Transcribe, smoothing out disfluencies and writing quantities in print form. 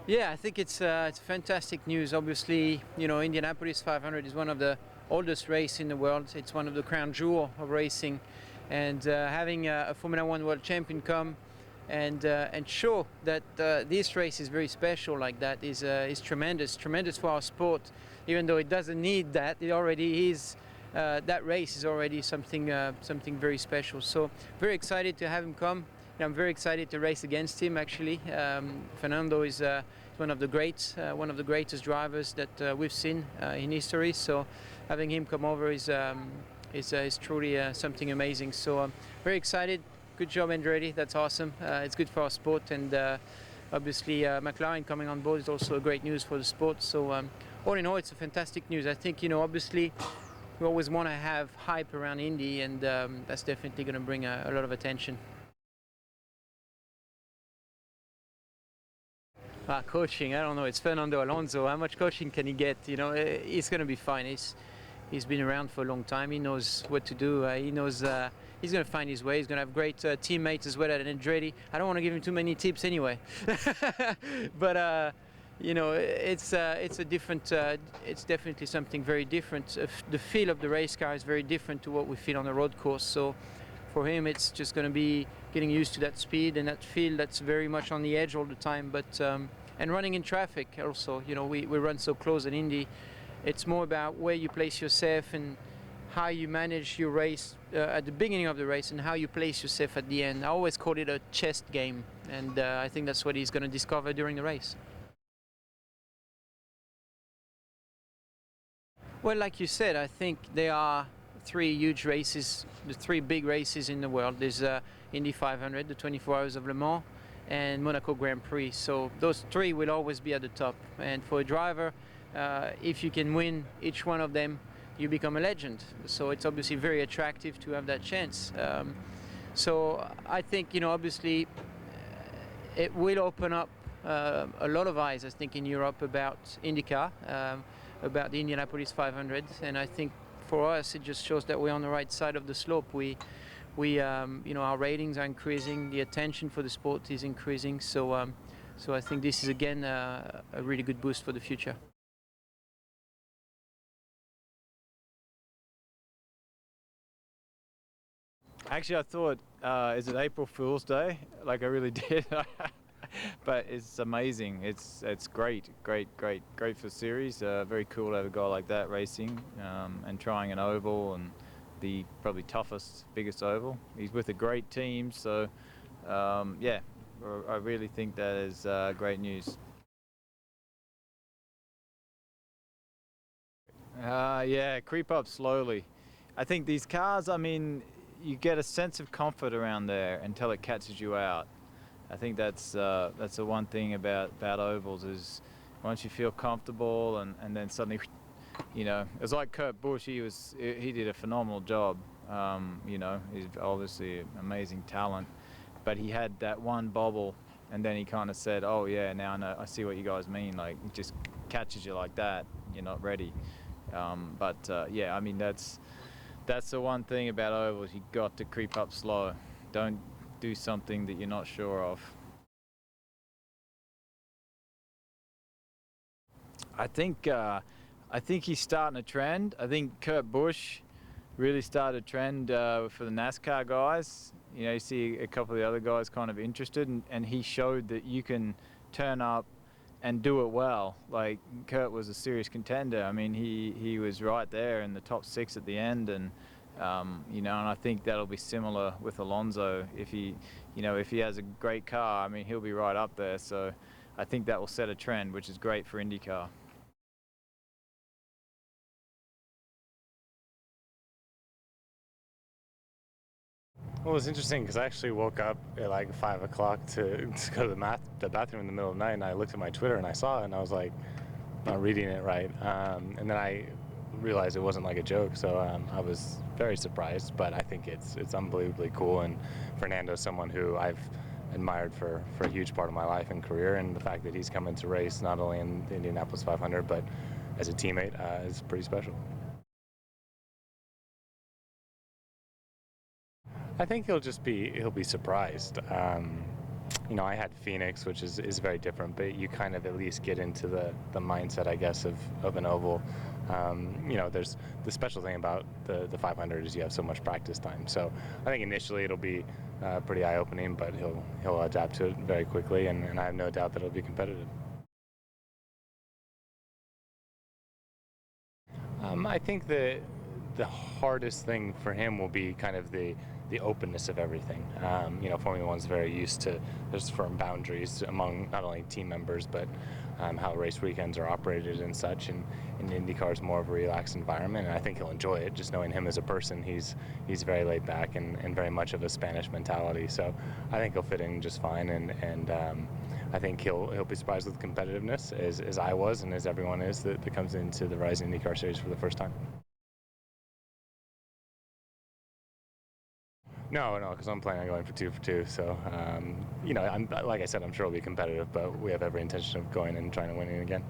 Yeah, I think it's fantastic news. Obviously, Indianapolis 500 is one of the oldest race in the world. It's one of the crown jewel of racing, and having a Formula One world champion come and show that this race is very special like that is tremendous for our sport. Even though it doesn't need that, it already is. That race is already something very special. So very excited to have him come. I'm very excited to race against him. Actually, Fernando is one of the greatest drivers that we've seen in history. So having him come over is truly something amazing. So I'm very excited. Good job, Andretti. That's awesome. It's good for our sport, and obviously McLaren coming on board is also great news for the sport. So all in all, it's a fantastic news. I think obviously we always want to have hype around Indy, and that's definitely going to bring a lot of attention. Coaching, I don't know. It's Fernando Alonso. How much coaching can he get? He's going to be fine. He's been around for a long time. He knows what to do. He knows he's going to find his way. He's going to have great teammates as well at Andretti. I don't want to give him too many tips anyway. But it's a different. It's definitely something very different. The feel of the race car is very different to what we feel on the road course. So for him, it's just going to be getting used to that speed and that feel that's very much on the edge all the time. But and running in traffic also. We run so close at Indy. It's more about where you place yourself and how you manage your race at the beginning of the race and how you place yourself at the end. I always call it a chess game, and I think that's what he's going to discover during the race. Well, like you said, I think there are three huge races, the three big races in the world. There's Indy 500, the 24 Hours of Le Mans, and Monaco Grand Prix. So those three will always be at the top. And for a driver, if you can win each one of them, you become a legend. So it's obviously very attractive to have that chance. So I think, obviously, it will open up a lot of eyes, I think, in Europe about IndyCar, about the Indianapolis 500. And I think for us, it just shows that we're on the right side of the slope. Our ratings are increasing, the attention for the sport is increasing. So I think this is again a really good boost for the future. Actually, I thought, is it April Fool's Day? Like I really did. But it's amazing. It's great for series. Very cool to have a guy like that racing and trying an oval, and the probably toughest, biggest oval. He's with a great team, so yeah, I really think that is great news. Yeah, creep up slowly. I think these cars, I mean, you get a sense of comfort around there until it catches you out. I think that's the one thing about ovals is once you feel comfortable and then suddenly, it's like Kurt Busch. He did a phenomenal job. He's obviously an amazing talent, but he had that one bobble, and then he kind of said, "Oh yeah, now I see what you guys mean. Like it just catches you like that. You're not ready." Yeah, I mean that's the one thing about ovals. You got to creep up slow. Don't do something that you're not sure of. I think he's starting a trend. I think Kurt Busch really started a trend for the NASCAR guys. You see a couple of the other guys kind of interested, and he showed that you can turn up and do it well. Like Kurt was a serious contender. I mean, he was right there in the top 6 at the end, and and I think that'll be similar with Alonso. If he has a great car, I mean, he'll be right up there. So I think that will set a trend, which is great for IndyCar. Well, it was interesting because I actually woke up at like 5 o'clock to go to the bathroom in the middle of the night, and I looked at my Twitter and I saw it, and I was like, not reading it right. And then I realized it wasn't like a joke, so I was very surprised. But I think it's unbelievably cool, and Fernando's someone who I've admired for a huge part of my life and career, and the fact that he's coming to race not only in the Indianapolis 500 but as a teammate is pretty special. I think he'll be surprised. I had Phoenix, which is very different, but you kind of at least get into the mindset, I guess, of an oval. There's the special thing about the 500 is you have so much practice time. So I think initially it'll be pretty eye-opening, but he'll adapt to it very quickly, and I have no doubt that it'll be competitive. I think the hardest thing for him will be kind of the openness of everything. Formula One's very used to there's firm boundaries among not only team members but how race weekends are operated and such. And IndyCar is more of a relaxed environment, and I think he'll enjoy it. Just knowing him as a person, he's very laid back and very much of a Spanish mentality. So I think he'll fit in just fine, and I think he'll be surprised with competitiveness as I was and as everyone is that comes into the Rising IndyCar Series for the first time. No, because I'm planning on going for 2 for 2. So, like I said, I'm sure it'll be competitive, but we have every intention of going and trying to win it again.